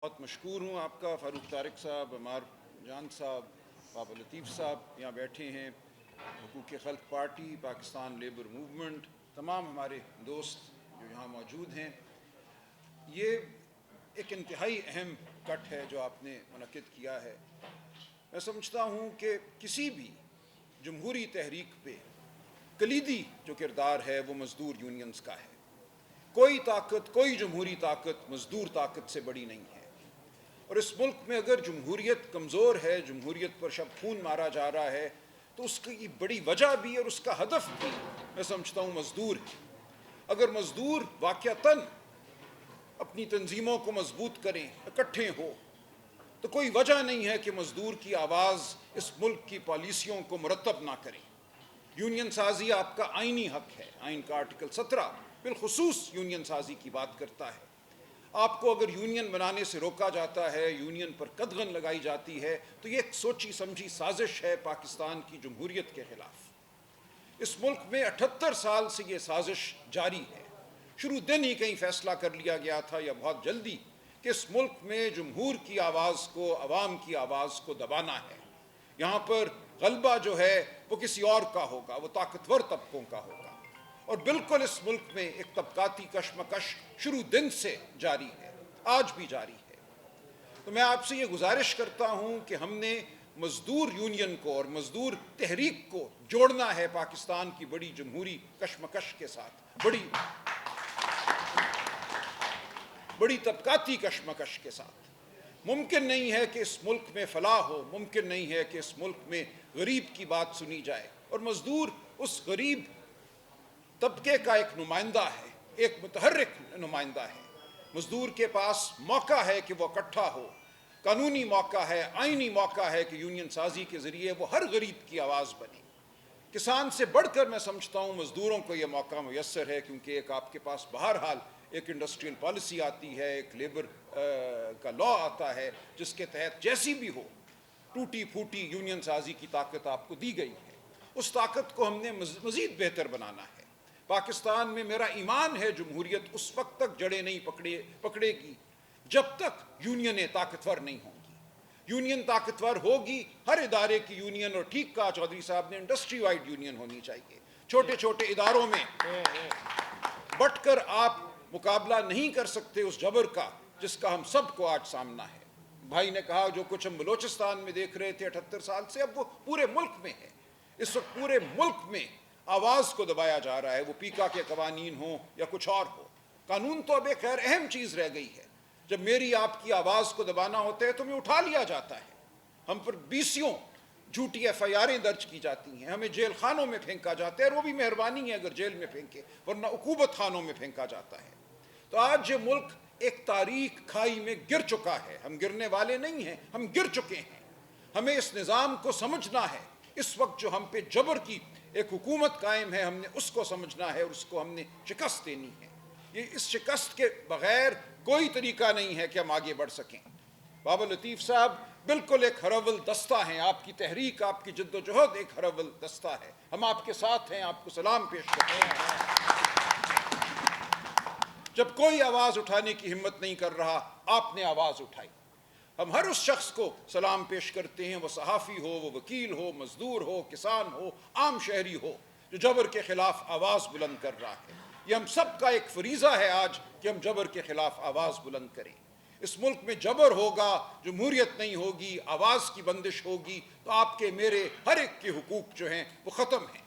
بہت مشکور ہوں آپ کا فاروق طارق صاحب، عمار جان صاحب، بابا لطیف صاحب یہاں بیٹھے ہیں، حقوق خلق پارٹی، پاکستان لیبر موومنٹ، تمام ہمارے دوست جو یہاں موجود ہیں۔ یہ ایک انتہائی اہم کٹ ہے جو آپ نے منعقد کیا ہے۔ میں سمجھتا ہوں کہ کسی بھی جمہوری تحریک پہ کلیدی جو کردار ہے وہ مزدور یونینز کا ہے۔ کوئی طاقت، کوئی جمہوری طاقت مزدور طاقت سے بڑی نہیں ہے، اور اس ملک میں اگر جمہوریت کمزور ہے، جمہوریت پر شب خون مارا جا رہا ہے، تو اس کی بڑی وجہ بھی اور اس کا ہدف بھی میں سمجھتا ہوں مزدور ہے۔ اگر مزدور واقعتاً اپنی تنظیموں کو مضبوط کریں، اکٹھے ہو، تو کوئی وجہ نہیں ہے کہ مزدور کی آواز اس ملک کی پالیسیوں کو مرتب نہ کریں۔ یونین سازی آپ کا آئینی حق ہے، آئین کا آرٹیکل 17 بالخصوص یونین سازی کی بات کرتا ہے۔ آپ کو اگر یونین بنانے سے روکا جاتا ہے، یونین پر قدغن لگائی جاتی ہے، تو یہ ایک سوچی سمجھی سازش ہے پاکستان کی جمہوریت کے خلاف۔ اس ملک میں 78 سال سے یہ سازش جاری ہے۔ شروع دن ہی کہیں فیصلہ کر لیا گیا تھا یا بہت جلدی کہ اس ملک میں جمہور کی آواز کو، عوام کی آواز کو دبانا ہے۔ یہاں پر غلبہ جو ہے وہ کسی اور کا ہوگا، وہ طاقتور طبقوں کا ہوگا، اور بالکل اس ملک میں ایک طبقاتی کشمکش شروع دن سے جاری ہے، آج بھی جاری ہے۔ تو میں آپ سے یہ گزارش کرتا ہوں کہ ہم نے مزدور یونین کو اور مزدور تحریک کو جوڑنا ہے پاکستان کی بڑی جمہوری کشمکش کے ساتھ، بڑی طبقاتی کشمکش کے ساتھ۔ ممکن نہیں ہے کہ اس ملک میں فلاح ہو، ممکن نہیں ہے کہ اس ملک میں غریب کی بات سنی جائے، اور مزدور اس غریب طبقے کا ایک نمائندہ ہے، ایک متحرک نمائندہ ہے۔ مزدور کے پاس موقع ہے کہ وہ اکٹھا ہو، قانونی موقع ہے، آئینی موقع ہے کہ یونین سازی کے ذریعے وہ ہر غریب کی آواز بنے۔ کسان سے بڑھ کر میں سمجھتا ہوں مزدوروں کو یہ موقع میسر ہے، کیونکہ ایک آپ کے پاس بہرحال ایک انڈسٹریل پالیسی آتی ہے، ایک لیبر کا لا آتا ہے، جس کے تحت جیسی بھی ہو ٹوٹی پھوٹی یونین سازی کی طاقت آپ کو دی گئی ہے۔ اس طاقت کو ہم نے مزید بہتر بنانا ہے۔ پاکستان میں میرا ایمان ہے جمہوریت اس وقت تک جڑیں نہیں پکڑے گی جب تک یونینیں طاقتور نہیں ہوں گی۔ یونین طاقتور ہوگی، ہر ادارے کی یونین، اور ٹھیک کہا چودھری صاحب نے، انڈسٹری وائڈ یونین ہونی چاہیے۔ چھوٹے چھوٹے اداروں میں بٹ کر آپ مقابلہ نہیں کر سکتے اس جبر کا جس کا ہم سب کو آج سامنا ہے۔ بھائی نے کہا جو کچھ ہم بلوچستان میں دیکھ رہے تھے 78 سال سے، اب وہ پورے ملک میں ہے۔ اس وقت پورے ملک میں آواز کو دبایا جا رہا ہے، وہ پیکا کے قوانین ہوں یا کچھ اور ہو۔ قانون تو اب ایک غیر اہم چیز رہ گئی ہے۔ جب میری آپ کی آواز کو دبانا ہوتا ہے تو ہمیں اٹھا لیا جاتا ہے، ہم پر بیسیوں جھوٹی FIRیں درج کی جاتی ہیں، ہمیں جیل خانوں میں پھینکا جاتا ہے، اور وہ بھی مہربانی ہے اگر جیل میں پھینکے، ورنہ عقوبت خانوں میں پھینکا جاتا ہے۔ تو آج یہ ملک ایک تاریک کھائی میں گر چکا ہے۔ ہم گرنے والے نہیں ہیں، ہم گر چکے ہیں۔ ہمیں اس نظام کو سمجھنا ہے۔ اس وقت جو ہم پہ جبر کی ایک حکومت قائم ہے، ہم نے اس کو سمجھنا ہے اور اس کو ہم نے شکست دینی ہے۔ یہ اس شکست کے بغیر کوئی طریقہ نہیں ہے کہ ہم آگے بڑھ سکیں۔ بابا لطیف صاحب بالکل ایک ہرول دستہ ہیں، آپ کی تحریک، آپ کی جد و جہد ایک ہرول دستہ ہے۔ ہم آپ کے ساتھ ہیں، آپ کو سلام پیش کرتے ہیں۔ جب کوئی آواز اٹھانے کی ہمت نہیں کر رہا، آپ نے آواز اٹھائی۔ ہم ہر اس شخص کو سلام پیش کرتے ہیں، وہ صحافی ہو، وہ وکیل ہو، مزدور ہو، کسان ہو، عام شہری ہو، جو جبر کے خلاف آواز بلند کر رہا ہے۔ یہ ہم سب کا ایک فریضہ ہے آج کہ ہم جبر کے خلاف آواز بلند کریں۔ اس ملک میں جبر ہوگا، جمہوریت نہیں ہوگی، آواز کی بندش ہوگی، تو آپ کے میرے ہر ایک کے حقوق جو ہیں وہ ختم ہیں۔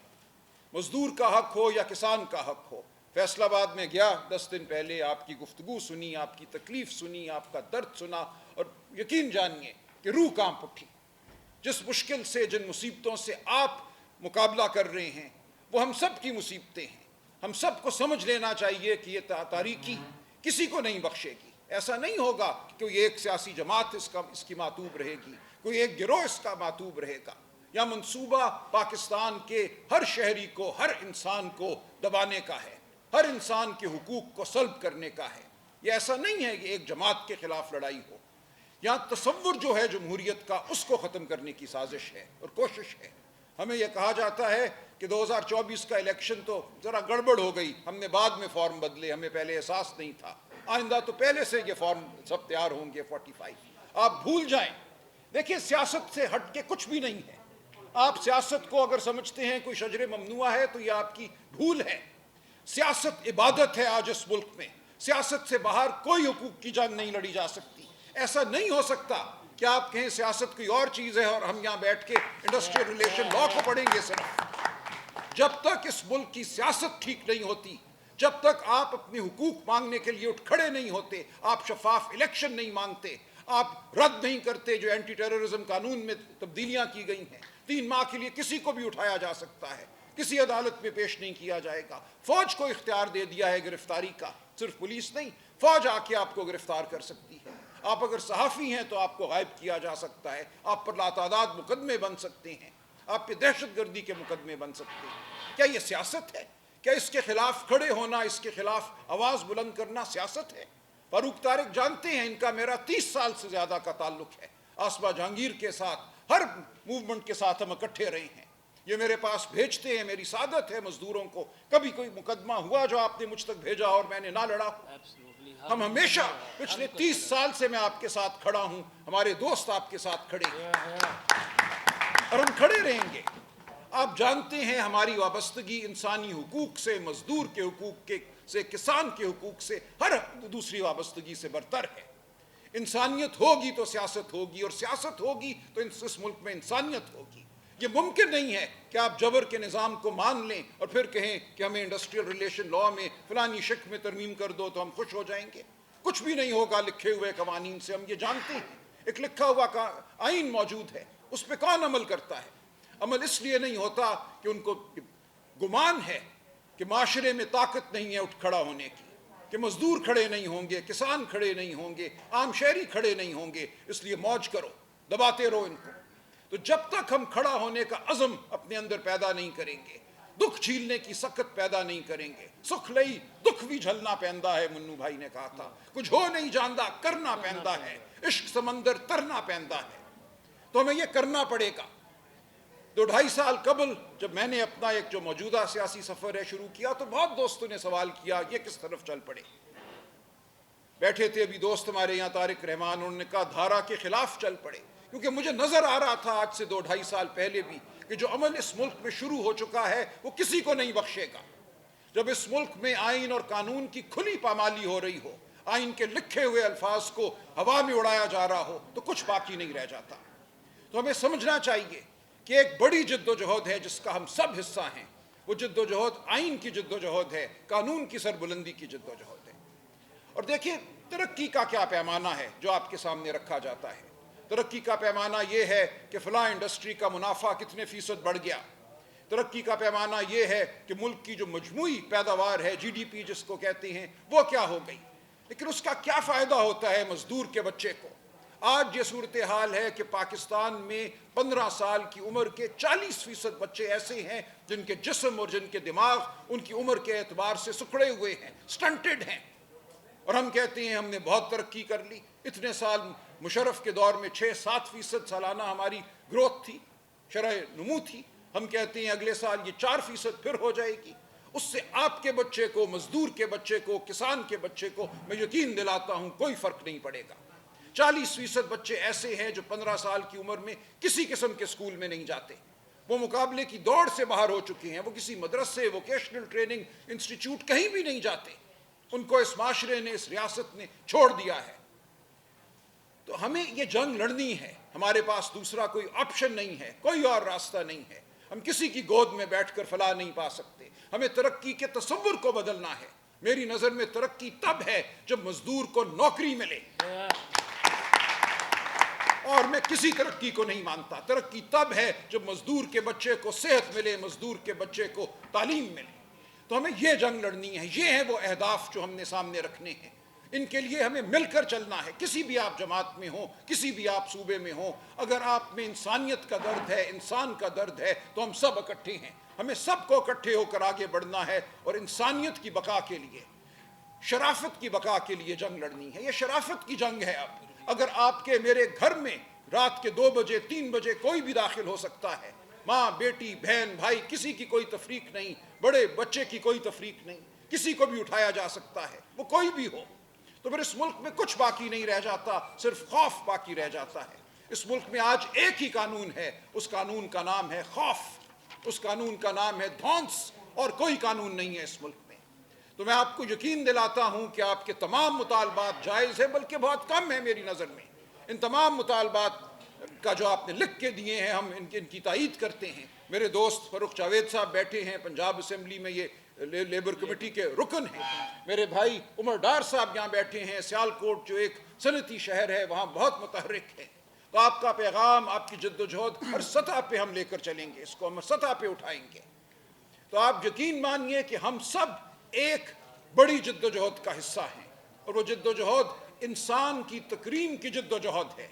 مزدور کا حق ہو یا کسان کا حق ہو۔ فیصل آباد میں گیا 10 دن پہلے، آپ کی گفتگو سنی، آپ کی تکلیف سنی، آپ کا درد سنا، اور یقین جانیے کہ روح کانپ اٹھی۔ جس مشکل سے، جن مصیبتوں سے آپ مقابلہ کر رہے ہیں، وہ ہم سب کی مصیبتیں ہیں۔ ہم سب کو سمجھ لینا چاہیے کہ یہ تاریکی کسی کو نہیں بخشے گی۔ ایسا نہیں ہوگا کہ کوئی ایک سیاسی جماعت اس کی معتوب رہے گی، کوئی ایک گروہ اس کا معتوب رہے گا۔ یا منصوبہ پاکستان کے ہر شہری کو، ہر انسان کو دبانے کا ہے، ہر انسان کے حقوق کو سلب کرنے کا ہے۔ یہ ایسا نہیں ہے کہ ایک جماعت کے خلاف لڑائی ہو۔ یہاں تصور جو ہے جمہوریت کا، اس کو ختم کرنے کی سازش ہے اور کوشش ہے۔ ہمیں یہ کہا جاتا ہے کہ 2024 کا الیکشن تو ذرا گڑبڑ ہو گئی، ہم نے بعد میں فارم بدلے، ہمیں پہلے احساس نہیں تھا۔ آئندہ تو پہلے سے یہ فارم سب تیار ہوں گے 45. آپ بھول جائیں. دیکھیں سیاست سے ہٹ کے کچھ بھی نہیں ہے. آپ سیاست کو اگر سمجھتے ہیں کوئی شجر ممنوع ہے تو یہ آپ کی بھول ہے. سیاست عبادت ہے آج اس ملک میں. سیاست سے باہر کوئی حقوق کی جنگ نہیں لڑی جا سکتی. ایسا نہیں ہو سکتا کہ آپ کہیں سیاست کوئی اور چیز ہے اور ہم یہاں بیٹھ کے انڈسٹریل ریلیشن لا کو پڑھیں گے. صرف جب تک اس ملک کی سیاست ٹھیک نہیں ہوتی، جب تک آپ اپنے حقوق مانگنے کے لیے اٹھ کھڑے نہیں ہوتے، آپ شفاف الیکشن نہیں مانگتے، آپ رد نہیں کرتے جو اینٹی ٹیررزم قانون میں تبدیلیاں کی گئی ہیں. 3 ماہ کے لیے کسی کو بھی اٹھایا جا سکتا ہے، کسی عدالت میں پیش نہیں کیا جائے گا. فوج کو اختیار دے دیا ہے گرفتاری کا، صرف پولیس نہیں، فوج آ کے آپ کو گرفتار کر سکتی ہے. آپ اگر صحافی ہیں تو آپ کو غائب کیا جا سکتا ہے، آپ پر لاتعداد مقدمے بن سکتے ہیں، آپ پہ دہشت گردی کے مقدمے بن سکتے ہیں. کیا یہ سیاست ہے؟ کیا اس کے خلاف کھڑے ہونا، اس کے خلاف آواز بلند کرنا سیاست ہے؟ فاروق طارق جانتے ہیں ان کا میرا 30 سال سے زیادہ کا تعلق ہے. آصفہ جہانگیر کے ساتھ ہر موومنٹ کے ساتھ ہم اکٹھے رہے ہیں. یہ میرے پاس بھیجتے ہیں، میری سعادت ہے مزدوروں کو. کبھی کوئی مقدمہ ہوا جو آپ نے مجھ تک بھیجا اور میں نے نہ لڑا؟ ہم ہمیشہ پچھلے 30 سال سے میں آپ کے ساتھ کھڑا ہوں، ہمارے دوست آپ کے ساتھ کھڑے ہیں اور ہم کھڑے رہیں گے. آپ جانتے ہیں ہماری وابستگی انسانی حقوق سے، مزدور کے حقوق سے، کسان کے حقوق سے، ہر دوسری وابستگی سے برتر ہے. انسانیت ہوگی تو سیاست ہوگی، اور سیاست ہوگی تو اس ملک میں انسانیت ہوگی. یہ ممکن نہیں ہے کہ آپ جبر کے نظام کو مان لیں اور پھر کہیں کہ ہمیں انڈسٹریل ریلیشن لا میں فلانی شک میں ترمیم کر دو تو ہم خوش ہو جائیں گے. کچھ بھی نہیں ہوگا لکھے ہوئے قوانین سے، ہم یہ جانتے ہیں. ایک لکھا ہوا آئین موجود ہے، اس پہ کون عمل کرتا ہے؟ عمل اس لیے نہیں ہوتا کہ ان کو گمان ہے کہ معاشرے میں طاقت نہیں ہے اٹھ کھڑا ہونے کی، کہ مزدور کھڑے نہیں ہوں گے، کسان کھڑے نہیں ہوں گے، عام شہری کھڑے نہیں ہوں گے، اس لیے موج کرو، دباتے رہو ان کو. تو جب تک ہم کھڑا ہونے کا عزم اپنے اندر پیدا نہیں کریں گے، دکھ جھیلنے کی سخت پیدا نہیں کریں گے. سکھ لئی دکھ بھی جھلنا پیندا ہے، منو بھائی نے کہا تھا. کچھ ہو نہیں جاندا کرنا پیندا ہے، عشق سمندر ترنا پیندا ہے. تو ہمیں یہ کرنا پڑے گا. 2-2.5 سال قبل جب میں نے اپنا ایک جو موجودہ سیاسی سفر ہے شروع کیا تو بہت دوستوں نے سوال کیا یہ کس طرف چل پڑے. بیٹھے تھے ابھی دوست ہمارے یہاں طارق رحمان، انہوں نے کہا دھارا کے خلاف چل پڑے. کیونکہ مجھے نظر آ رہا تھا آج سے 2-2.5 سال پہلے بھی کہ جو عمل اس ملک میں شروع ہو چکا ہے وہ کسی کو نہیں بخشے گا. جب اس ملک میں آئین اور قانون کی کھلی پامالی ہو رہی ہو، آئین کے لکھے ہوئے الفاظ کو ہوا میں اڑایا جا رہا ہو تو کچھ باقی نہیں رہ جاتا. تو ہمیں سمجھنا چاہیے کہ ایک بڑی جد و جہد ہے جس کا ہم سب حصہ ہیں. وہ جد و جہد آئین کی جد و جہد ہے، قانون کی سربلندی کی جد و جہد ہے. اور دیکھیں ترقی کا کیا پیمانہ ہے جو آپ کے سامنے رکھا جاتا ہے. ترقی کا پیمانہ یہ ہے کہ فلاں انڈسٹری کا منافع کتنے فیصد بڑھ گیا. ترقی کا پیمانہ یہ ہے کہ ملک کی جو مجموعی پیداوار ہے، جی ڈی پی جس کو کہتے ہیں، وہ کیا ہو گئی. لیکن اس کا کیا فائدہ ہوتا ہے مزدور کے بچے کو؟ آج یہ صورتحال ہے کہ پاکستان میں 15 سال کی عمر کے 40% بچے ایسے ہیں جن کے جسم اور جن کے دماغ ان کی عمر کے اعتبار سے سکڑے ہوئے ہیں، سٹنٹڈ ہیں. اور ہم کہتے ہیں ہم نے بہت ترقی کر لی. اتنے سال مشرف کے دور میں 6-7% سالانہ ہماری گروتھ تھی، شرح نمو تھی. ہم کہتے ہیں اگلے سال یہ 4% پھر ہو جائے گی. اس سے آپ کے بچے کو، مزدور کے بچے کو، کسان کے بچے کو میں یقین دلاتا ہوں کوئی فرق نہیں پڑے گا. 40% بچے ایسے ہیں جو 15 سال کی عمر میں کسی قسم کے اسکول میں نہیں جاتے. وہ مقابلے کی دوڑ سے باہر ہو چکے ہیں، وہ کسی مدرسے، ووکیشنل ٹریننگ انسٹیٹیوٹ کہیں بھی نہیں جاتے. ان کو اس معاشرے نے، اس ریاست نے چھوڑ دیا ہے. تو ہمیں یہ جنگ لڑنی ہے. ہمارے پاس دوسرا کوئی آپشن نہیں ہے، کوئی اور راستہ نہیں ہے. ہم کسی کی گود میں بیٹھ کر فلاح نہیں پا سکتے. ہمیں ترقی کے تصور کو بدلنا ہے. میری نظر میں ترقی تب ہے جب مزدور کو نوکری ملے، اور میں کسی ترقی کو نہیں مانتا. ترقی تب ہے جب مزدور کے بچے کو صحت ملے، مزدور کے بچے کو تعلیم ملے. تو ہمیں یہ جنگ لڑنی ہے. یہ ہیں وہ اہداف جو ہم نے سامنے رکھنے ہیں. ان کے لیے ہمیں مل کر چلنا ہے. کسی بھی آپ جماعت میں ہوں، کسی بھی آپ صوبے میں ہوں، اگر آپ میں انسانیت کا درد ہے، انسان کا درد ہے، تو ہم سب اکٹھے ہیں. ہمیں سب کو اکٹھے ہو کر آگے بڑھنا ہے اور انسانیت کی بقا کے لیے، شرافت کی بقا کے لیے جنگ لڑنی ہے. یہ شرافت کی جنگ ہے. اب اگر آپ کے میرے گھر میں رات کے 2 بجے 3 بجے کوئی بھی داخل ہو سکتا ہے، ماں، بیٹی، بہن، بھائی، کسی کی کوئی تفریق نہیں، بڑے بچے کی کوئی تفریق نہیں، کسی کو بھی اٹھایا جا سکتا ہے، وہ کوئی بھی ہو. تو پھر اس ملک میں کچھ باقی نہیں رہ جاتا، صرف خوف باقی رہ جاتا ہے۔ اس ملک میں آج ایک ہی قانون ہے، اس قانون کا نام ہے خوف، اس قانون کا نام ہے دھونس، اور کوئی قانون نہیں ہے اس ملک میں۔ تو میں آپ کو یقین دلاتا ہوں کہ آپ کے تمام مطالبات جائز ہیں، بلکہ بہت کم ہیں میری نظر میں۔ ان تمام مطالبات کا جو آپ نے لکھ کے دیے ہیں، ہم ان کی تائید کرتے ہیں۔ میرے دوست فاروق جاوید صاحب بیٹھے ہیں، پنجاب اسمبلی میں یہ لیبر کمیٹی کے رکن ہیں۔ میرے بھائی عمر ڈار صاحب یہاں بیٹھے ہیں، سیالکوٹ جو ایک صنعتی شہر ہے وہاں بہت متحرک ہے۔ تو آپ کا پیغام، آپ کی جد و جہد ہر سطح پہ ہم لے کر چلیں گے، اس کو ہم سطح پہ اٹھائیں گے۔ تو آپ یقین مانیے کہ ہم سب ایک بڑی جد و جہد کا حصہ ہیں، اور وہ جد و جہد انسان کی تکریم کی جد و جہد ہے۔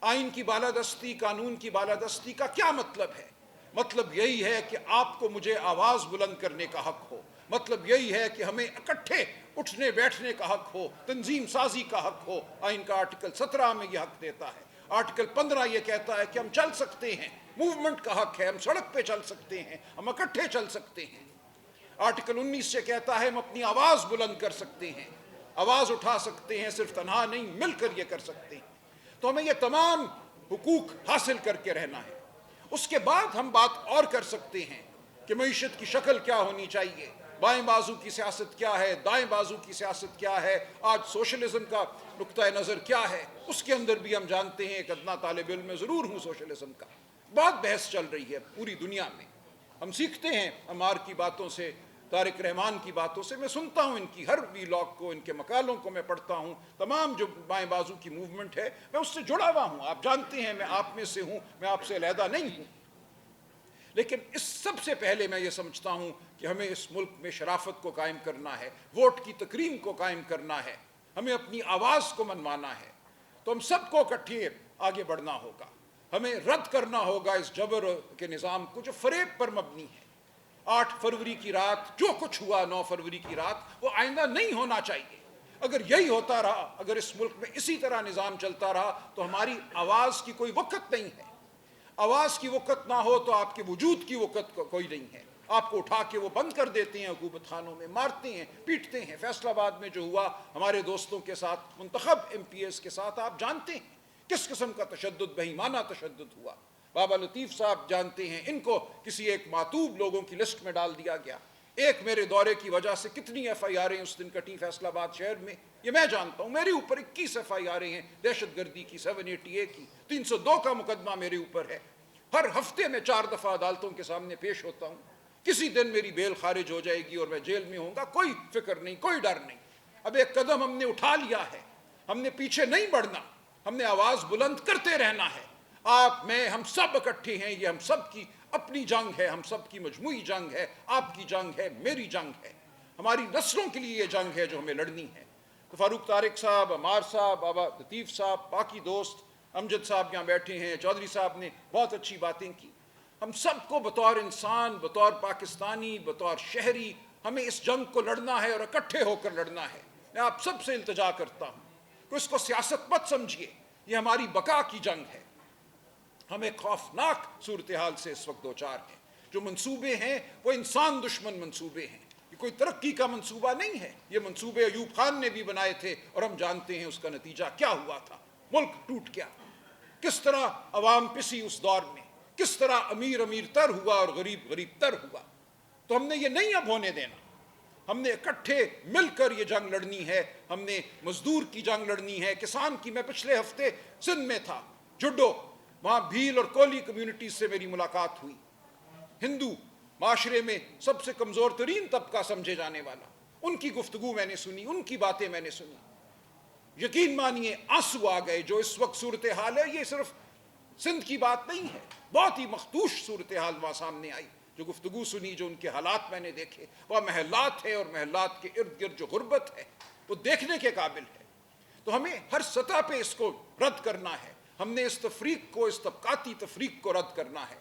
آئین کی بالادستی، قانون کی بالادستی کا کیا مطلب ہے؟ مطلب یہی ہے کہ آپ کو مجھے آواز بلند کرنے کا حق ہو، مطلب یہی ہے کہ ہمیں اکٹھے اٹھنے بیٹھنے کا حق ہو، تنظیم سازی کا حق ہو۔ آئین کا آرٹیکل 17 میں یہ حق دیتا ہے۔ آرٹیکل 15 یہ کہتا ہے کہ ہم چل سکتے ہیں، موومنٹ کا حق ہے، ہم سڑک پہ چل سکتے ہیں، ہم اکٹھے چل سکتے ہیں۔ آرٹیکل 19 سے کہتا ہے ہم اپنی آواز بلند کر سکتے ہیں، آواز اٹھا سکتے ہیں، صرف تنہا نہیں، مل کر یہ کر سکتے ہیں۔ تو ہمیں یہ تمام حقوق حاصل کر کے رہنا ہے۔ اس کے بعد ہم بات اور کر سکتے ہیں کہ معیشت کی شکل کیا ہونی چاہیے، بائیں بازو کی سیاست کیا ہے، دائیں بازو کی سیاست کیا ہے، آج سوشلزم کا نقطہ نظر کیا ہے۔ اس کے اندر بھی ہم جانتے ہیں، ایک ادنا طالب علم میں ضرور ہوں سوشلزم کا، بہت بحث چل رہی ہے پوری دنیا میں۔ ہم سیکھتے ہیں عمار کی باتوں سے، طارق رحمان کی باتوں سے، میں سنتا ہوں ان کی ہر ویلاگ کو، ان کے مقالوں کو میں پڑھتا ہوں۔ تمام جو بائیں بازو کی موومنٹ ہے میں اس سے جڑا ہوا ہوں، آپ جانتے ہیں میں آپ میں سے ہوں، میں آپ سے علیحدہ نہیں ہوں۔ لیکن اس سب سے پہلے میں یہ سمجھتا ہوں کہ ہمیں اس ملک میں شرافت کو قائم کرنا ہے، ووٹ کی تکریم کو قائم کرنا ہے، ہمیں اپنی آواز کو منوانا ہے۔ تو ہم سب کو اکٹھے آگے بڑھنا ہوگا، ہمیں رد کرنا ہوگا اس جبر کے نظام کو جو فریب پر مبنی ہے۔ 8 فروری کی رات جو کچھ ہوا، 9 فروری کی رات، وہ آئندہ نہیں ہونا چاہیے۔ اگر یہی ہوتا رہا، اگر اس ملک میں اسی طرح نظام چلتا رہا تو ہماری آواز کی کوئی وقت نہیں ہے۔ آواز کی وقت نہ ہو تو آپ کے وجود کی وقت کوئی نہیں ہے۔ آپ کو اٹھا کے وہ بند کر دیتے ہیں، حکومت خانوں میں مارتے ہیں، پیٹتے ہیں۔ فیصل آباد میں جو ہوا ہمارے دوستوں کے ساتھ، منتخب ایم پی ایس کے ساتھ، آپ جانتے ہیں کس قسم کا تشدد، بہیمانہ تشدد ہوا۔ بابا لطیف صاحب جانتے ہیں، ان کو کسی ایک معتوب لوگوں کی لسٹ میں ڈال دیا گیا۔ ایک میرے دورے کی وجہ سے کتنی ایف آئی آریں اس دن کٹی فیصل آباد شہر میں، یہ میں جانتا ہوں۔ میرے اوپر 21 ایف آئی آریں ہیں، دہشت گردی کی، 780A کی، 302 کا مقدمہ میرے اوپر ہے۔ ہر ہفتے میں 4 دفعہ عدالتوں کے سامنے پیش ہوتا ہوں۔ کسی دن میری بیل خارج ہو جائے گی اور میں جیل میں ہوں گا، کوئی فکر نہیں، کوئی ڈر نہیں۔ اب ایک قدم ہم نے اٹھا لیا ہے، ہم نے پیچھے نہیں بڑھنا، ہم نے آواز بلند کرتے رہنا ہے۔ آپ، میں، ہم سب اکٹھے ہیں، یہ ہم سب کی اپنی جنگ ہے، ہم سب کی مجموعی جنگ ہے، آپ کی جنگ ہے، میری جنگ ہے، ہماری نسلوں کے لیے یہ جنگ ہے جو ہمیں لڑنی ہے۔ تو فاروق طارق صاحب، عمار صاحب، بابا لطیف صاحب، باقی دوست، امجد صاحب یہاں بیٹھے ہیں، چودھری صاحب نے بہت اچھی باتیں کی۔ ہم سب کو بطور انسان، بطور پاکستانی، بطور شہری، ہمیں اس جنگ کو لڑنا ہے اور اکٹھے ہو کر لڑنا ہے۔ میں آپ سب سے التجا کرتا ہوں کہ اس کو سیاست مت سمجھیے، یہ ہماری بقا کی جنگ ہے۔ ہم ایک خوفناک صورتحال سے اس وقت دوچار ہیں۔ جو منصوبے ہیں وہ انسان دشمن منصوبے ہیں، یہ کوئی ترقی کا منصوبہ نہیں ہے۔ یہ منصوبے ایوب خان نے بھی بنائے تھے اور ہم جانتے ہیں اس کا نتیجہ کیا ہوا تھا، ملک ٹوٹ گیا۔ کس طرح عوام پسی اس دور میں، کس طرح امیر امیر تر ہوا اور غریب غریب تر ہوا۔ تو ہم نے یہ نہیں اب ہونے دینا، ہم نے اکٹھے مل کر یہ جنگ لڑنی ہے۔ ہم نے مزدور کی جنگ لڑنی ہے، کسان کی۔ میں پچھلے ہفتے سندھ میں تھا، جڈو، وہاں بھیل اور کولی کمیونٹیز سے میری ملاقات ہوئی۔ ہندو معاشرے میں سب سے کمزور ترین طبقہ سمجھے جانے والا، ان کی گفتگو میں نے سنی، ان کی باتیں میں نے سنی۔ یقین مانیے آنسو آ گئے۔ جو اس وقت صورتحال ہے یہ صرف سندھ کی بات نہیں ہے، بہت ہی مخدوش صورتحال وہاں سامنے آئی۔ جو گفتگو سنی، جو ان کے حالات میں نے دیکھے، وہ محلات ہے اور محلات کے ارد گرد جو غربت ہے وہ دیکھنے کے قابل ہے۔ تو ہمیں ہر سطح پہ اس کو رد کرنا ہے۔ ہم نے اس تفریق کو، اس طبقاتی تفریق کو رد کرنا ہے۔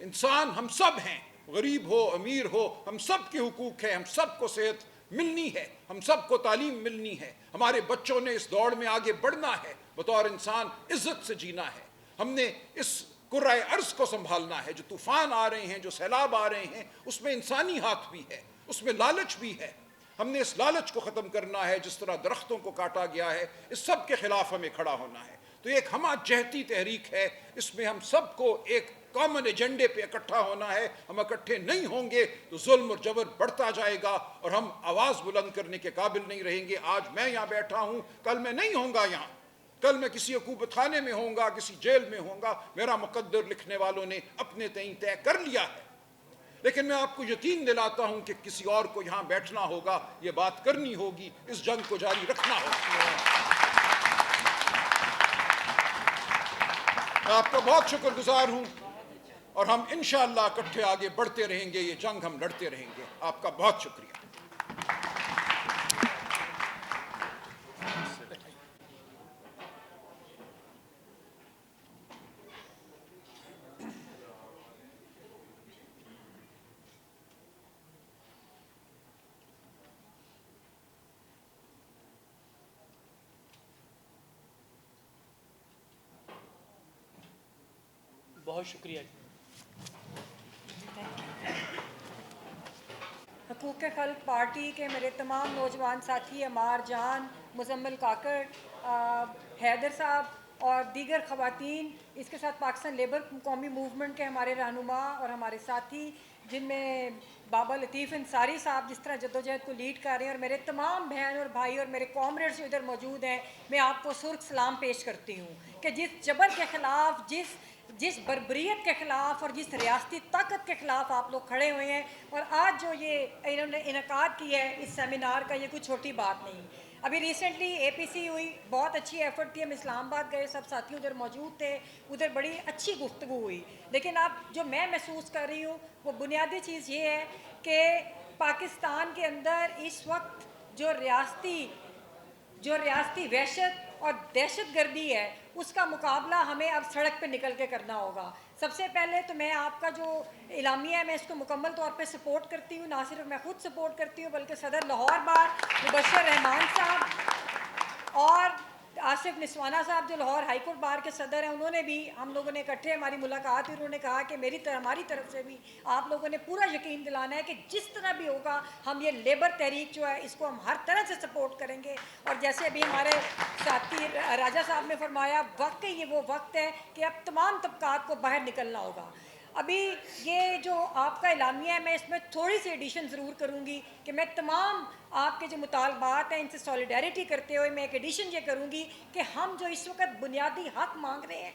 انسان ہم سب ہیں، غریب ہو امیر ہو، ہم سب کے حقوق ہیں، ہم سب کو صحت ملنی ہے، ہم سب کو تعلیم ملنی ہے، ہمارے بچوں نے اس دوڑ میں آگے بڑھنا ہے، بطور انسان عزت سے جینا ہے۔ ہم نے اس کرۂ ارض کو سنبھالنا ہے۔ جو طوفان آ رہے ہیں، جو سیلاب آ رہے ہیں، اس میں انسانی ہاتھ بھی ہے، اس میں لالچ بھی ہے۔ ہم نے اس لالچ کو ختم کرنا ہے، جس طرح درختوں کو کاٹا گیا ہے، اس سب کے خلاف ہمیں کھڑا ہونا ہے۔ تو ایک ہمہ جہتی تحریک ہے، اس میں ہم سب کو ایک کامن ایجنڈے پہ اکٹھا ہونا ہے۔ ہم اکٹھے نہیں ہوں گے تو ظلم اور جبر بڑھتا جائے گا اور ہم آواز بلند کرنے کے قابل نہیں رہیں گے۔ آج میں یہاں بیٹھا ہوں، کل میں نہیں ہوں گا یہاں، کل میں کسی حکومت خانے میں ہوں گا، کسی جیل میں ہوں گا۔ میرا مقدر لکھنے والوں نے اپنے تئیں طے کر لیا ہے، لیکن میں آپ کو یقین دلاتا ہوں کہ کسی اور کو یہاں بیٹھنا ہوگا، یہ بات کرنی ہوگی، اس جنگ کو جاری رکھنا ہوگا۔ میں آپ کا بہت شکر گزار ہوں، اور ہم انشاءاللہ اکٹھے آگے بڑھتے رہیں گے، یہ جنگ ہم لڑتے رہیں گے۔ آپ کا بہت شکریہ۔ بہت شکریہ۔ حقوق خلق پارٹی کے میرے تمام نوجوان ساتھی، عمار جان، مزمل کاکڑ، حیدر صاحب اور دیگر خواتین، اس کے ساتھ پاکستان لیبر قومی موومنٹ کے ہمارے رہنما اور ہمارے ساتھی، جن میں بابا لطیف انصاری صاحب جس طرح جدوجہد کو لیڈ کر رہے ہیں، اور میرے تمام بہن اور بھائی اور میرے کامریڈز جو ادھر موجود ہیں، میں آپ کو سرخ سلام پیش کرتی ہوں کہ جس جبر کے خلاف، جس بربریت کے خلاف اور جس ریاستی طاقت کے خلاف آپ لوگ کھڑے ہوئے ہیں، اور آج جو یہ انہوں نے انعقاد کی ہے اس سیمینار کا، یہ کوئی چھوٹی بات نہیں۔ ابھی ریسنٹلی اے پی سی ہوئی، بہت اچھی ایفرٹ تھی، ہم اسلام آباد گئے، سب ساتھی ادھر موجود تھے، ادھر بڑی اچھی گفتگو ہوئی، لیکن اب جو میں محسوس کر رہی ہوں وہ بنیادی چیز یہ ہے کہ پاکستان کے اندر اس وقت جو ریاستی وحشت اور دہشت گردی ہے، اس کا مقابلہ ہمیں اب سڑک پہ نکل کے کرنا ہوگا۔ سب سے پہلے تو میں آپ کا جو اعلامیہ ہے، میں اس کو مکمل طور پہ سپورٹ کرتی ہوں، نہ صرف میں خود سپورٹ کرتی ہوں بلکہ صدر لاہور بار مبشر رحمان صاحب اور آصف نسوانہ صاحب جو لاہور ہائی کورٹ بار کے صدر ہیں، انہوں نے بھی، ہم لوگوں نے اکٹھے ہماری ملاقات ہوئی، انہوں نے کہا کہ ہماری طرف سے بھی آپ لوگوں نے پورا یقین دلانا ہے کہ جس طرح بھی ہوگا ہم یہ لیبر تحریک جو ہے اس کو ہم ہر طرح سے سپورٹ کریں گے۔ اور جیسے ابھی ہمارے ساتھی راجہ صاحب نے فرمایا، واقعی یہ وہ وقت ہے کہ اب تمام طبقات کو باہر نکلنا ہوگا۔ ابھی یہ جو آپ کا اعلامیہ ہے، میں اس میں تھوڑی سی ایڈیشن ضرور کروں گی کہ میں تمام آپ کے جو مطالبات ہیں ان سے سولیڈیرٹی کرتے ہوئے میں ایک ایڈیشن یہ کروں گی کہ ہم جو اس وقت بنیادی حق مانگ رہے ہیں،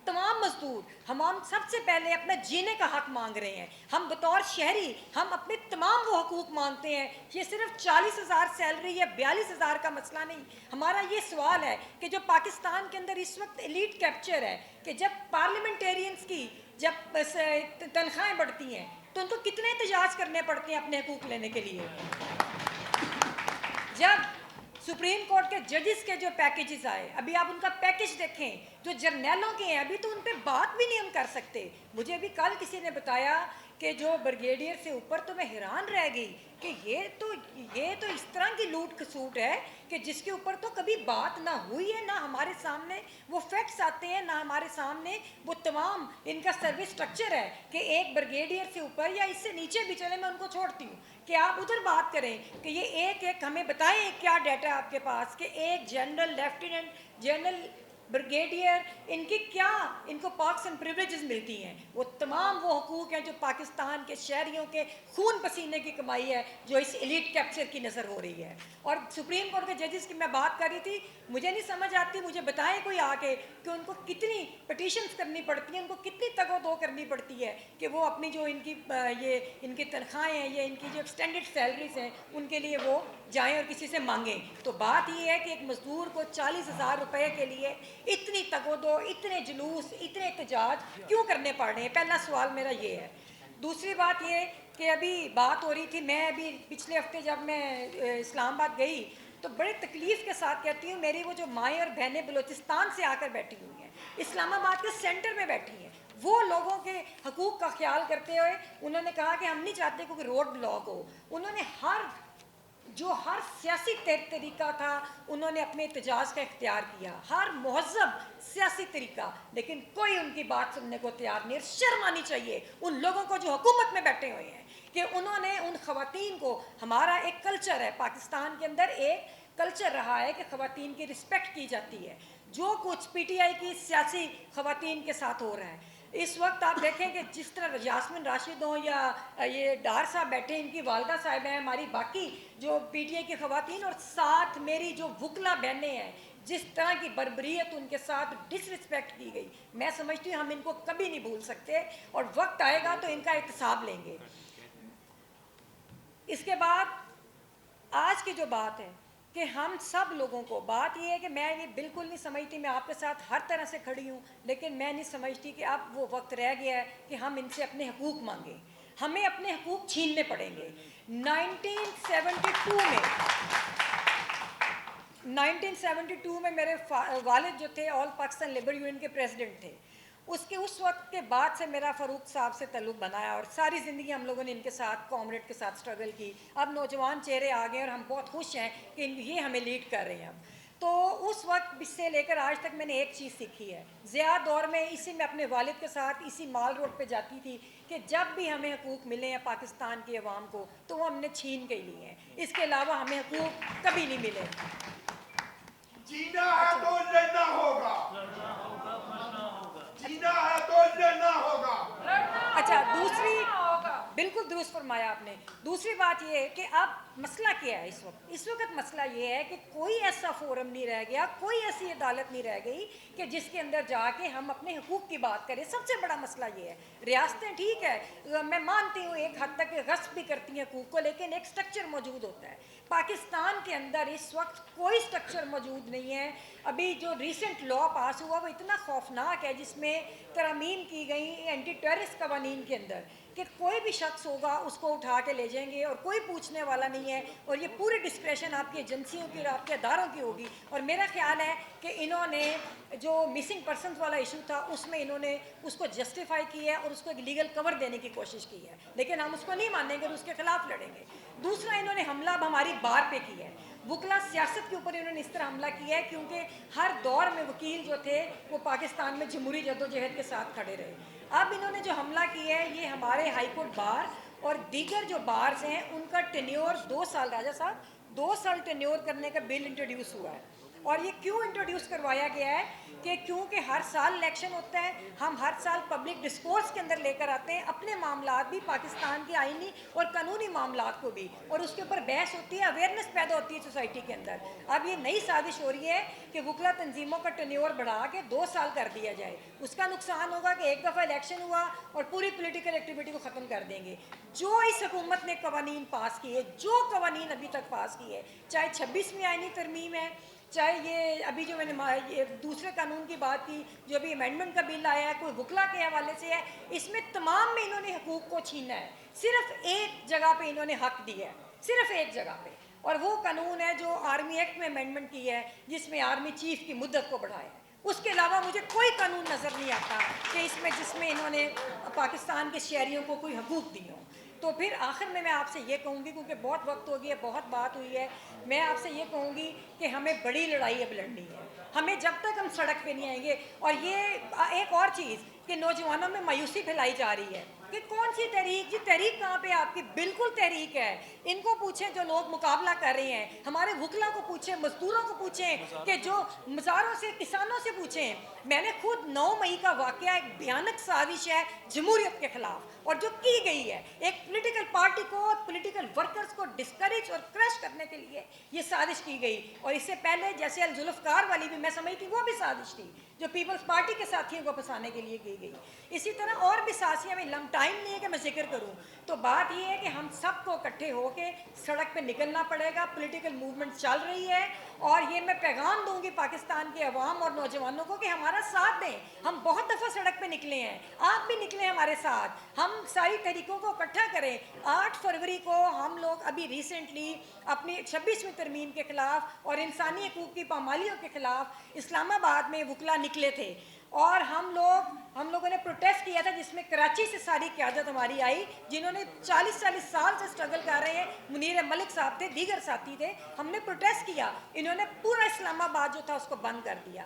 تمام مزدور، ہم سب سے پہلے اپنا جینے کا حق مانگ رہے ہیں۔ ہم بطور شہری ہم اپنے تمام وہ حقوق مانگتے ہیں۔ یہ صرف 40,000 سیلری یا 42,000 کا مسئلہ نہیں۔ ہمارا یہ سوال ہے کہ جو پاکستان کے اندر اس وقت ایلیٹ کیپچر ہے کہ جب پارلیمنٹیرینز کی جب تنخواہیں بڑھتی ہیں تو ان کو کتنے احتجاج کرنے پڑتے ہیں اپنے حقوق لینے کے لیے۔ جب سپریم کورٹ کے ججز کے جو پیکیجز آئے، ابھی آپ ان کا پیکیج دیکھیں جو جرنیلوں کے ہیں، ابھی تو ان پہ بات بھی نہیں ہم کر سکتے۔ مجھے ابھی کل کسی نے بتایا کہ جو بریگیڈیئر سے اوپر، تو میں حیران رہ گئی کہ یہ تو اس طرح کی لوٹ کھسوٹ ہے کہ جس کے اوپر تو کبھی بات نہ ہوئی ہے، نہ ہمارے سامنے وہ فیکٹس آتے ہیں، نہ ہمارے سامنے وہ تمام ان کا سروس سٹرکچر ہے کہ ایک بریگیڈیئر سے اوپر یا اس سے نیچے بھی چلے، میں ان کو چھوڑتی ہوں کہ آپ ادھر بات کریں کہ یہ ایک ہمیں بتائیں کیا ڈیٹا ہے آپ کے پاس کہ ایک جنرل، لیفٹیننٹ جنرل، بریگیڈیئر، ان کو پارکس اینڈ پریولیجز ملتی ہیں۔ وہ تمام وہ حقوق ہیں جو پاکستان کے شہریوں کے خون پسینے کی کمائی ہے، جو اس ایلیٹ کیپچر کی نظر ہو رہی ہے۔ اور سپریم کورٹ کے ججز کی میں بات کر رہی تھی، مجھے نہیں سمجھ آتی، مجھے بتائیں کوئی آ کے کہ ان کو کتنی پٹیشنز کرنی پڑتی ہیں، ان کو کتنی تگ و دو کرنی پڑتی ہے کہ وہ اپنی جو ان کی تنخواہیں ہیں یا ان کی جو ایکسٹینڈڈ سیلریز ہیں ان کے لیے وہ جائیں اور کسی سے مانگیں۔ تو بات یہ ہے کہ ایک مزدور کو 40,000 روپے کے لیے اتنی تگ و دو، اتنے جلوس، اتنے احتجاج کیوں کرنے پڑ رہے ہیں؟ پہلا سوال میرا یہ ہے۔ دوسری بات یہ کہ ابھی بات ہو رہی تھی، میں ابھی پچھلے ہفتے جب میں اسلام آباد گئی تو بڑے تکلیف کے ساتھ کہتی ہوں، میری وہ جو مائیں اور بہنیں بلوچستان سے آ کر بیٹھی ہوئی ہیں، اسلام آباد کے سینٹر میں بیٹھی ہیں، وہ لوگوں کے حقوق کا خیال کرتے ہوئے انہوں نے کہا کہ ہم نہیں چاہتے کہ روڈ بلاک ہو۔ انہوں نے ہر سیاسی طریقہ تھا، انہوں نے اپنے احتجاج کا اختیار کیا، ہر مہذب سیاسی طریقہ، لیکن کوئی ان کی بات سننے کو تیار نہیں۔ شرم آنی چاہیے ان لوگوں کو جو حکومت میں بیٹھے ہوئے ہیں کہ انہوں نے ان خواتین کو, ہمارا ایک کلچر ہے پاکستان کے اندر, ایک کلچر رہا ہے کہ خواتین کی رسپیکٹ کی جاتی ہے. جو کچھ پی ٹی آئی کی سیاسی خواتین کے ساتھ ہو رہا ہے اس وقت, آپ دیکھیں کہ جس طرح یاسمین راشد ہوں یا یہ ڈار صاحب بیٹھے, ان کی والدہ صاحب ہیں, ہماری باقی جو پی ٹی آئی کی خواتین, اور ساتھ میری جو وکلا بہنیں ہیں, جس طرح کی بربریت ان کے ساتھ ڈس رسپیکٹ کی گئی, میں سمجھتی ہوں ہم ان کو کبھی نہیں بھول سکتے, اور وقت آئے گا تو ان کا احتساب لیں گے. اس کے بعد آج کی جو بات ہے کہ ہم سب لوگوں کو, بات یہ ہے کہ میں یہ بالکل نہیں سمجھتی, میں آپ کے ساتھ ہر طرح سے کھڑی ہوں, لیکن میں نہیں سمجھتی کہ اب وہ وقت رہ گیا ہے کہ ہم ان سے اپنے حقوق مانگیں. ہمیں اپنے حقوق چھیننے پڑیں گے. 1972 میں میرے والد جو تھے آل پاکستان لیبر یونین کے پریزیڈنٹ تھے. اس وقت کے بعد سے میرا فاروق صاحب سے تعلق بنایا, اور ساری زندگی ہم لوگوں نے ان کے ساتھ, کامریڈ کے ساتھ اسٹرگل کی. اب نوجوان چہرے آ گئے اور ہم بہت خوش ہیں کہ یہ ہمیں لیڈ کر رہے ہیں. تو اس وقت سے لے کر آج تک میں نے ایک چیز سیکھی ہے. ضیاء دور میں اسی میں اپنے والد کے ساتھ اسی مال روڈ پہ جاتی تھی کہ جب بھی ہمیں حقوق ملے ہیں پاکستان کی عوام کو تو وہ ہم نے چھین کے لیے ہیں, اس کے علاوہ ہمیں حقوق کبھی نہیں ملے. جینا ہے تو لینا ہوگا, جینا ہے تو لینا ہوگا. اچھا, دوسری, بالکل درست فرمایا آپ نے. دوسری بات یہ ہے کہ اب مسئلہ کیا ہے اس وقت مسئلہ یہ ہے کہ کوئی ایسا فورم نہیں رہ گیا, کوئی ایسی عدالت نہیں رہ گئی کہ جس کے اندر جا کے ہم اپنے حقوق کی بات کریں. سب سے بڑا مسئلہ یہ ہے, ریاستیں ٹھیک ہے, میں مانتی ہوں ایک حد تک غصب بھی کرتی ہیں حقوق کو, لیکن ایک سٹرکچر موجود ہوتا ہے. پاکستان کے اندر اس وقت کوئی سٹرکچر موجود نہیں ہے. ابھی جو ریسنٹ لا پاس ہوا وہ اتنا خوفناک ہے, جس میں ترامیم کی گئی اینٹی ٹیررسٹ قوانین کے اندر کہ کوئی بھی شخص ہوگا اس کو اٹھا کے لے جائیں گے اور کوئی پوچھنے والا نہیں ہے, اور یہ پوری ڈسکریشن آپ کی ایجنسیوں کی اور آپ کے اداروں کی ہوگی. اور میرا خیال ہے کہ انہوں نے جو مسنگ پرسنز والا ایشو تھا اس میں انہوں نے اس کو جسٹیفائی کیا ہے اور اس کو ایک لیگل کور دینے کی کوشش کی ہے, لیکن ہم اس کو نہیں مانیں گے اور اس کے خلاف لڑیں گے. دوسرا, انہوں نے حملہ اب ہماری بار پہ کیا ہے. وکلا سیاست کے اوپر انہوں نے اس طرح حملہ کیا ہے کیونکہ ہر دور میں وکیل جو تھے وہ پاکستان میں جمہوری جدوجہد کے ساتھ کھڑے رہے. اب انہوں نے جو حملہ کیا ہے یہ ہمارے ہائی کورٹ بار اور دیگر جو بارز ہیں ان کا ٹینیور 2 سال, راجہ صاحب 2 سال ٹینیور کرنے کا بل انٹروڈیوس ہوا ہے. اور یہ کیوں انٹروڈیوس کروایا گیا ہے کہ کیونکہ ہر سال الیکشن ہوتا ہے, ہم ہر سال پبلک ڈسکورس کے اندر لے کر آتے ہیں اپنے معاملات بھی, پاکستان کے آئینی اور قانونی معاملات کو بھی, اور اس کے اوپر بحث ہوتی ہے, اویئرنیس پیدا ہوتی ہے سوسائٹی کے اندر. اب یہ نئی سازش ہو رہی ہے کہ وکلا تنظیموں کا ٹینیور بڑھا کے 2 سال کر دیا جائے. اس کا نقصان ہوگا کہ ایک دفعہ الیکشن ہوا اور پوری پولیٹیکل ایکٹیویٹی کو ختم کر دیں گے. جو اس حکومت نے قوانین پاس کیے, جو قوانین ابھی تک پاس کیے, چاہے 26ویں آئینی ترمیم ہے, چاہے یہ ابھی جو میں نے یہ دوسرے قانون کی بات کی جو ابھی امینڈمنٹ کا بل آیا ہے, کوئی وکلا کے حوالے سے ہے, اس میں تمام میں انہوں نے حقوق کو چھینا ہے. صرف ایک جگہ پہ انہوں نے حق دیا ہے, صرف ایک جگہ پہ, اور وہ قانون ہے جو آرمی ایکٹ میں امینڈمنٹ کی ہے جس میں آرمی چیف کی مدت کو بڑھایا ہے. اس کے علاوہ مجھے کوئی قانون نظر نہیں آتا کہ جس میں انہوں نے پاکستان کے شہریوں کو کوئی حقوق دیے ہوں. تو پھر آخر میں آپ سے یہ کہوں گی, کیونکہ بہت وقت ہو گیا, بہت بات ہوئی ہے, میں آپ سے یہ کہوں گی کہ ہمیں بڑی لڑائی اب لڑنی ہے. ہمیں جب تک ہم سڑک پہ نہیں آئیں گے, اور یہ ایک اور چیز کہ نوجوانوں میں مایوسی پھیلائی جا رہی ہے کہ کون سی تحریک, جی تحریک کہاں پہ آپ کی, بالکل تحریک ہے. ان کو پوچھیں جو لوگ مقابلہ کر رہے ہیں, ہمارے وکلا کو پوچھیں, مزدوروں کو پوچھیں, کہ جو مزاروں سے, کسانوں سے پوچھیں. میں نے خود 9 مئی کا واقعہ, ایک بھیانک سازش ہے جمہوریت کے خلاف اور جو کی گئی ہے ایک پولیٹیکل پارٹی کو, پولیٹیکل ورکرز کو ڈسکریج اور کریش کرنے کے لیے یہ سازش کی گئی. اور اس سے پہلے جیسے الذوالفقار والی بھی میں سمجھتی وہ بھی سازش تھی جو پیپلز پارٹی کے ساتھیوں کو پھنسانے کے لیے کی گئی. اسی طرح اور بھی سازشیں, میں ٹائم نہیں ہے کہ میں ذکر کروں. تو بات یہ ہے کہ ہم سب کو اکٹھے ہو کے سڑک پہ نکلنا پڑے گا. پولیٹیکل موومنٹ چل رہی ہے, اور یہ میں پیغام دوں گی پاکستان کے عوام اور نوجوانوں کو کہ ہمارا ساتھ دیں. ہم بہت دفعہ سڑک پہ نکلے ہیں, آپ بھی نکلیں ہمارے ساتھ, ہم ساری تحریکوں کو اکٹھا کریں. 8 فروری کو ہم لوگ ابھی ریسنٹلی اپنی 26ویں ترمیم کے خلاف اور انسانی حقوق کی پامالیوں کے خلاف اسلام آباد میں وکلا نکلے تھے, اور ہم لوگوں نے پروٹیسٹ کیا تھا, جس میں کراچی سے ساری قیادت ہماری آئی, جنہوں نے 40 سال سے اسٹرگل کر رہے ہیں. منیر ملک صاحب تھے, دیگر ساتھی تھے. ہم نے پروٹیسٹ کیا, انہوں نے پورا اسلام آباد جو تھا اس کو بند کر دیا.